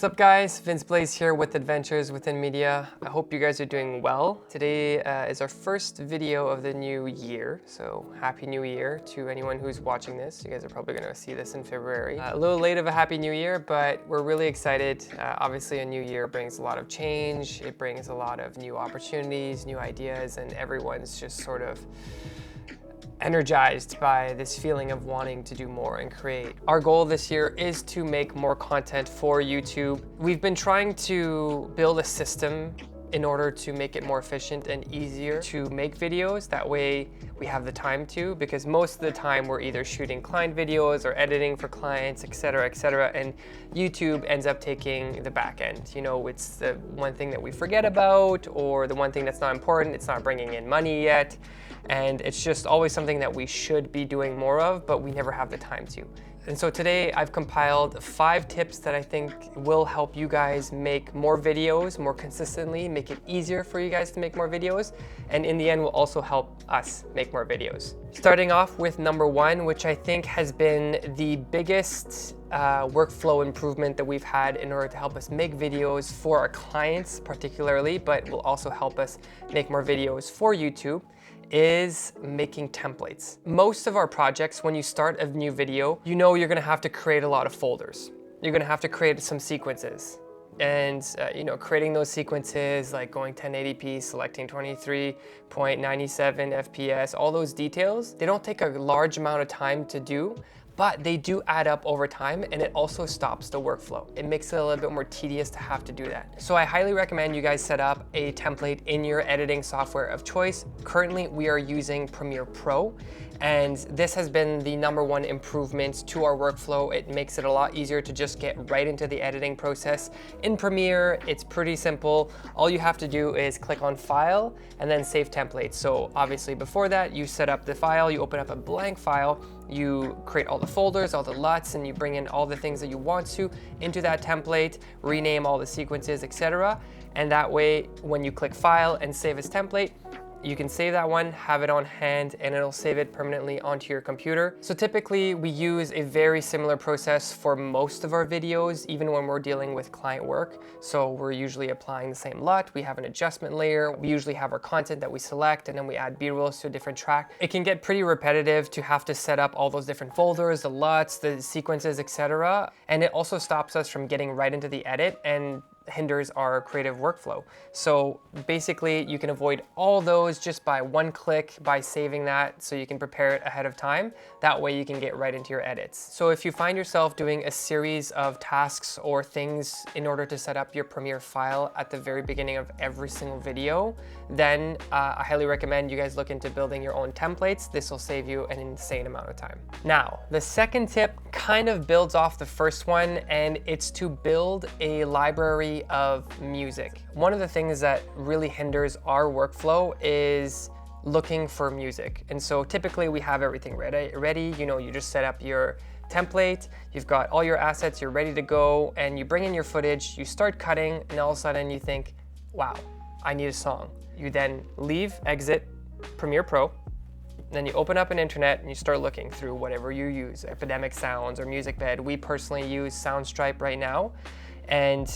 What's up guys, Vince Blaze here with Adventures Within Media. I hope you guys are doing well. Today is our first video of the new year, so Happy New Year to anyone who's watching this. You guys are probably going to see this in February. A little late of a Happy New Year, but we're really excited. Obviously a new year brings a lot of change, it brings a lot of new opportunities, new ideas, and everyone's just sort of energized by this feeling of wanting to do more and create. Our goal this year is to make more content for YouTube. We've been trying to build a system in order to make it more efficient and easier to make videos. That way we have the time to, because most of the time we're either shooting client videos or editing for clients, etc., and YouTube ends up taking the back end. You know, it's the one thing that we forget about, or the one thing that's not important, it's not bringing in money yet, and it's just always something that we should be doing more of, but we never have the time to. And so today I've compiled 5 tips that I think will help you guys make more videos more consistently, make it easier for you guys to make more videos, and in the end will also help us make more videos. Starting off with number 1, which I think has been the biggest workflow improvement that we've had in order to help us make videos for our clients particularly, but will also help us make more videos for YouTube, is making templates. Most of our projects, when you start a new video, you know you're gonna have to create a lot of folders. You're gonna have to create some sequences. And you know, creating those sequences, like going 1080p, selecting 23.97 FPS, all those details, they don't take a large amount of time to do, but they do add up over time, and it also stops the workflow. It makes it a little bit more tedious to have to do that. So I highly recommend you guys set up a template in your editing software of choice. Currently, we are using Premiere Pro, and this has been the #1 improvement to our workflow. It makes it a lot easier to just get right into the editing process. In Premiere, it's pretty simple. All you have to do is click on File and then Save Template. So obviously before that, you set up the file, you open up a blank file, you create all the folders, all the LUTs, and you bring in all the things that you want to into that template, rename all the sequences, etc. And that way, when you click File and Save as Template, you can save that one, have it on hand, and it'll save it permanently onto your computer. So typically we use a very similar process for most of our videos, even when we're dealing with client work. So we're usually applying the same LUT, we have an adjustment layer, we usually have our content that we select, and then we add B-rolls to a different track. It can get pretty repetitive to have to set up all those different folders, the LUTs, the sequences, etc. And it also stops us from getting right into the edit and hinders our creative workflow. So basically you can avoid all those just by one click by saving that, so you can prepare it ahead of time. That way you can get right into your edits. So if you find yourself doing a series of tasks or things in order to set up your Premiere file at the very beginning of every single video, then I highly recommend you guys look into building your own templates. This will save you an insane amount of time. Now, the second tip kind of builds off the first one, and it's to build a library of music. One of the things that really hinders our workflow is looking for music. And so typically we have everything ready. You know, you just set up your template, you've got all your assets, you're ready to go, and you bring in your footage, you start cutting, and all of a sudden you think, wow, I need a song. You then leave, exit Premiere Pro, then you open up an internet and you start looking through whatever you use, Epidemic Sounds or MusicBed. We personally use Soundstripe right now. And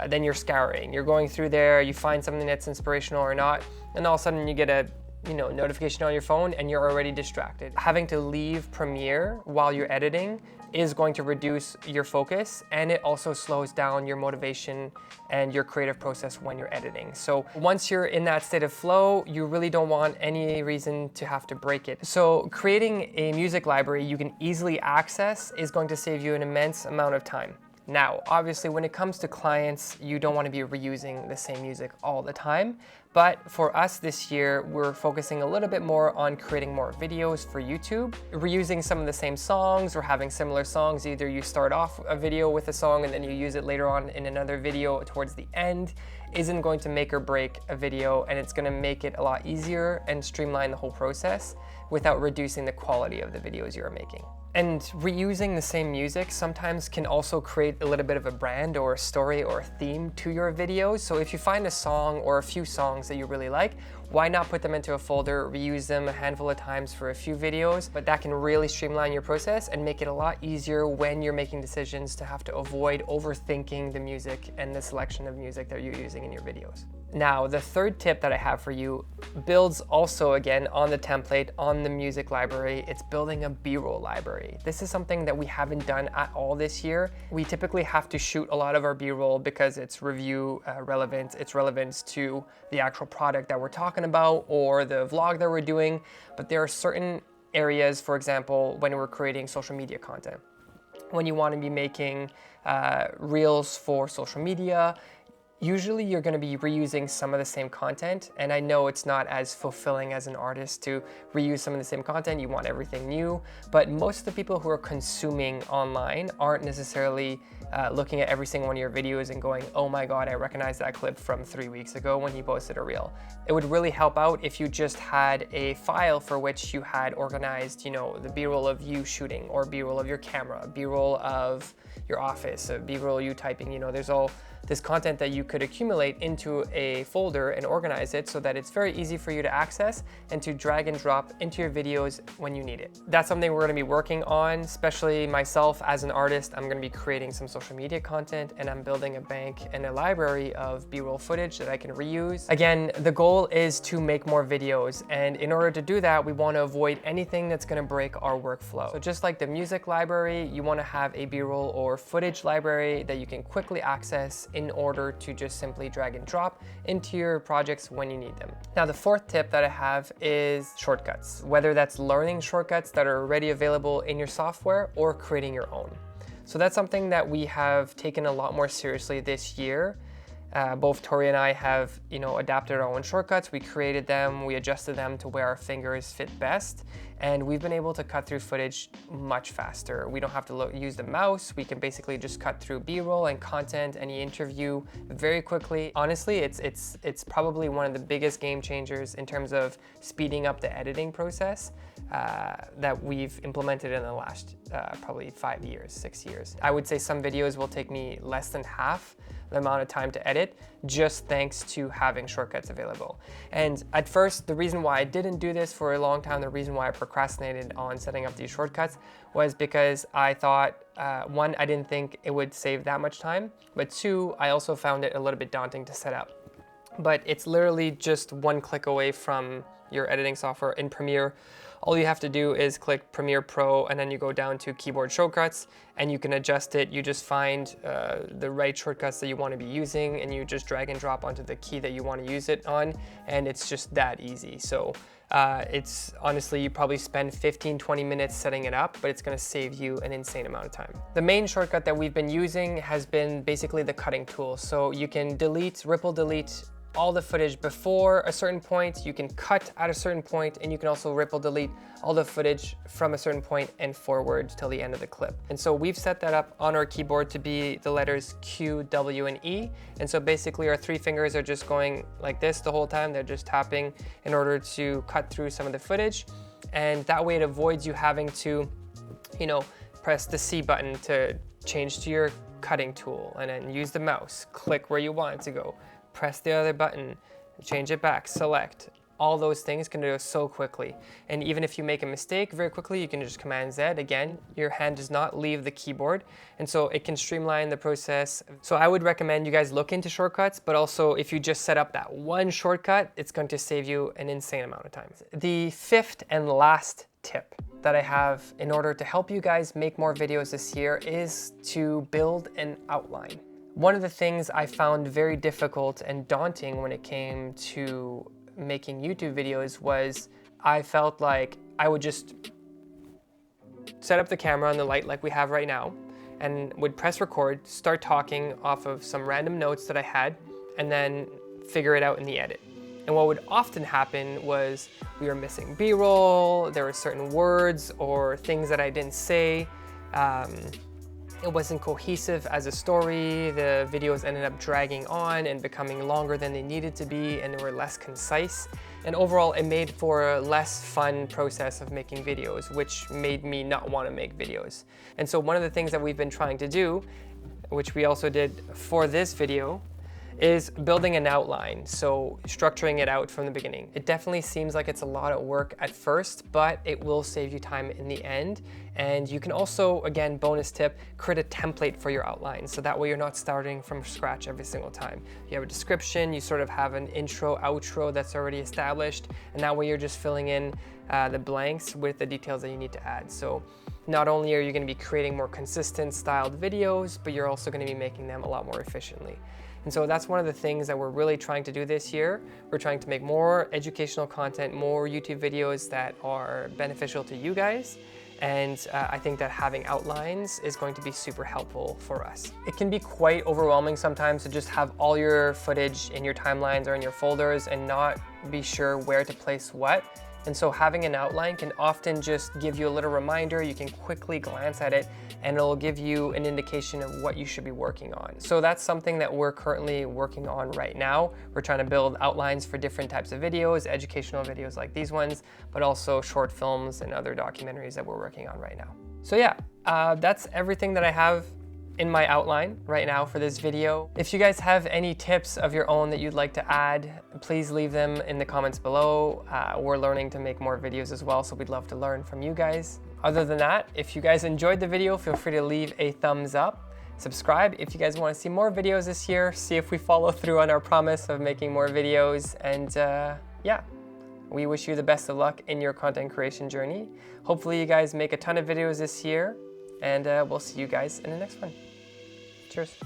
then you're scouring, you're going through there, you find something that's inspirational or not, and all of a sudden you get a notification on your phone and you're already distracted. Having to leave Premiere while you're editing is going to reduce your focus, and it also slows down your motivation and your creative process when you're editing. So once you're in that state of flow, you really don't want any reason to have to break it. So creating a music library you can easily access is going to save you an immense amount of time. Now, obviously, when it comes to clients, you don't want to be reusing the same music all the time. But for us this year, we're focusing a little bit more on creating more videos for YouTube, reusing some of the same songs or having similar songs. Either you start off a video with a song and then you use it later on in another video towards the end isn't going to make or break a video, and it's going to make it a lot easier and streamline the whole process without reducing the quality of the videos you're making. And reusing the same music sometimes can also create a little bit of a brand or a story or a theme to your videos. So if you find a song or a few songs that you really like, why not put them into a folder, reuse them a handful of times for a few videos, but that can really streamline your process and make it a lot easier when you're making decisions to have to avoid overthinking the music and the selection of music that you're using in your videos. Now, the third tip that I have for you builds also again on the template, on the music library. It's building a B-roll library. This is something that we haven't done at all this year. We typically have to shoot a lot of our B-roll because it's review relevant, it's relevance to the actual product that we're talking about or the vlog that we're doing. But there are certain areas, for example, when we're creating social media content, when you want to be making reels for social media, usually you're going to be reusing some of the same content, and I know it's not as fulfilling as an artist to reuse some of the same content. You want everything new, but most of the people who are consuming online aren't necessarily looking at every single one of your videos and going, oh my god, I recognize that clip from 3 weeks ago when he posted a reel. It would really help out if you just had a file for which you had organized, you know, the B-roll of you shooting, or B-roll of your camera, B-roll of your office, B-roll you typing, you know, there's all this content that you could accumulate into a folder and organize it so that it's very easy for you to access and to drag and drop into your videos when you need it. That's something we're going to be working on, especially myself as an artist. I'm going to be creating some social media content, and I'm building a bank and a library of B-roll footage that I can reuse. Again, the goal is to make more videos, and in order to do that, we want to avoid anything that's going to break our workflow. So just like the music library, you want to have a B-roll or footage library that you can quickly access in order to just simply drag and drop into your projects when you need them. Now, the fourth tip that I have is shortcuts, whether that's learning shortcuts that are already available in your software or creating your own. So that's something that we have taken a lot more seriously this year. Both Tori and I have, you know, adapted our own shortcuts. We created them, we adjusted them to where our fingers fit best, and we've been able to cut through footage much faster. We don't have to use the mouse. We can basically just cut through B-roll and content, any interview very quickly. Honestly, it's probably one of the biggest game changers in terms of speeding up the editing process that we've implemented in the last probably 5 years, 6 years. I would say some videos will take me less than half the amount of time to edit, just thanks to having shortcuts available. And at first, the reason why I didn't do this for a long time, the reason why I procrastinated on setting up these shortcuts was because I thought, one, I didn't think it would save that much time, but two, I also found it a little bit daunting to set up. But it's literally just one click away from your editing software in Premiere. All you have to do is click Premiere Pro, and then you go down to keyboard shortcuts, and you can adjust it. You just find the right shortcuts that you want to be using, and you just drag and drop onto the key that you want to use it on, and it's just that easy. So it's honestly, you probably spend 15-20 minutes setting it up, but it's going to save you an insane amount of time. The main shortcut that we've been using has been basically the cutting tool. So you can ripple delete all the footage before a certain point, you can cut at a certain point, and you can also ripple delete all the footage from a certain point and forward till the end of the clip. And so we've set that up on our keyboard to be the letters Q, W, and E. And so basically our 3 fingers are just going like this the whole time. They're just tapping in order to cut through some of the footage. And that way it avoids you having to, you know, press the C button to change to your cutting tool, and then use the mouse, click where you want it to go, press the other button, change it back, select. All those things can do so quickly. And even if you make a mistake very quickly, you can just Command Z. Again, your hand does not leave the keyboard, and so it can streamline the process. So I would recommend you guys look into shortcuts, but also if you just set up that one shortcut, it's going to save you an insane amount of time. The fifth and last tip that I have in order to help you guys make more videos this year is to build an outline. One of the things I found very difficult and daunting when it came to making YouTube videos was I felt like I would just set up the camera and the light like we have right now, and would press record, start talking off of some random notes that I had, and then figure it out in the edit. And what would often happen was we were missing B-roll, there were certain words or things that I didn't say. It wasn't cohesive as a story. The videos ended up dragging on and becoming longer than they needed to be, and they were less concise. And overall, it made for a less fun process of making videos, which made me not want to make videos. And so one of the things that we've been trying to do, which we also did for this video, is building an outline, so structuring it out from the beginning. It definitely seems like it's a lot of work at first, but it will save you time in the end. And you can also, again, bonus tip, create a template for your outline, so that way you're not starting from scratch every single time. You have a description, you sort of have an intro, outro that's already established, and that way you're just filling in the blanks with the details that you need to add. So not only are you going to be creating more consistent styled videos, but you're also going to be making them a lot more efficiently. And so that's one of the things that we're really trying to do this year. We're trying to make more educational content, more YouTube videos that are beneficial to you guys. And I think that having outlines is going to be super helpful for us. It can be quite overwhelming sometimes to just have all your footage in your timelines or in your folders and not be sure where to place what. And so having an outline can often just give you a little reminder. You can quickly glance at it and it'll give you an indication of what you should be working on. So that's something that we're currently working on right now. We're trying to build outlines for different types of videos, educational videos like these ones, but also short films and other documentaries that we're working on right now. So yeah, that's everything that I have in my outline right now for this video. If you guys have any tips of your own that you'd like to add, please leave them in the comments below. We're learning to make more videos as well, so we'd love to learn from you guys. Other than that, if you guys enjoyed the video, feel free to leave a thumbs up. Subscribe if you guys want to see more videos this year, see if we follow through on our promise of making more videos. And yeah, we wish you the best of luck in your content creation journey. Hopefully you guys make a ton of videos this year, and we'll see you guys in the next one. Cheers.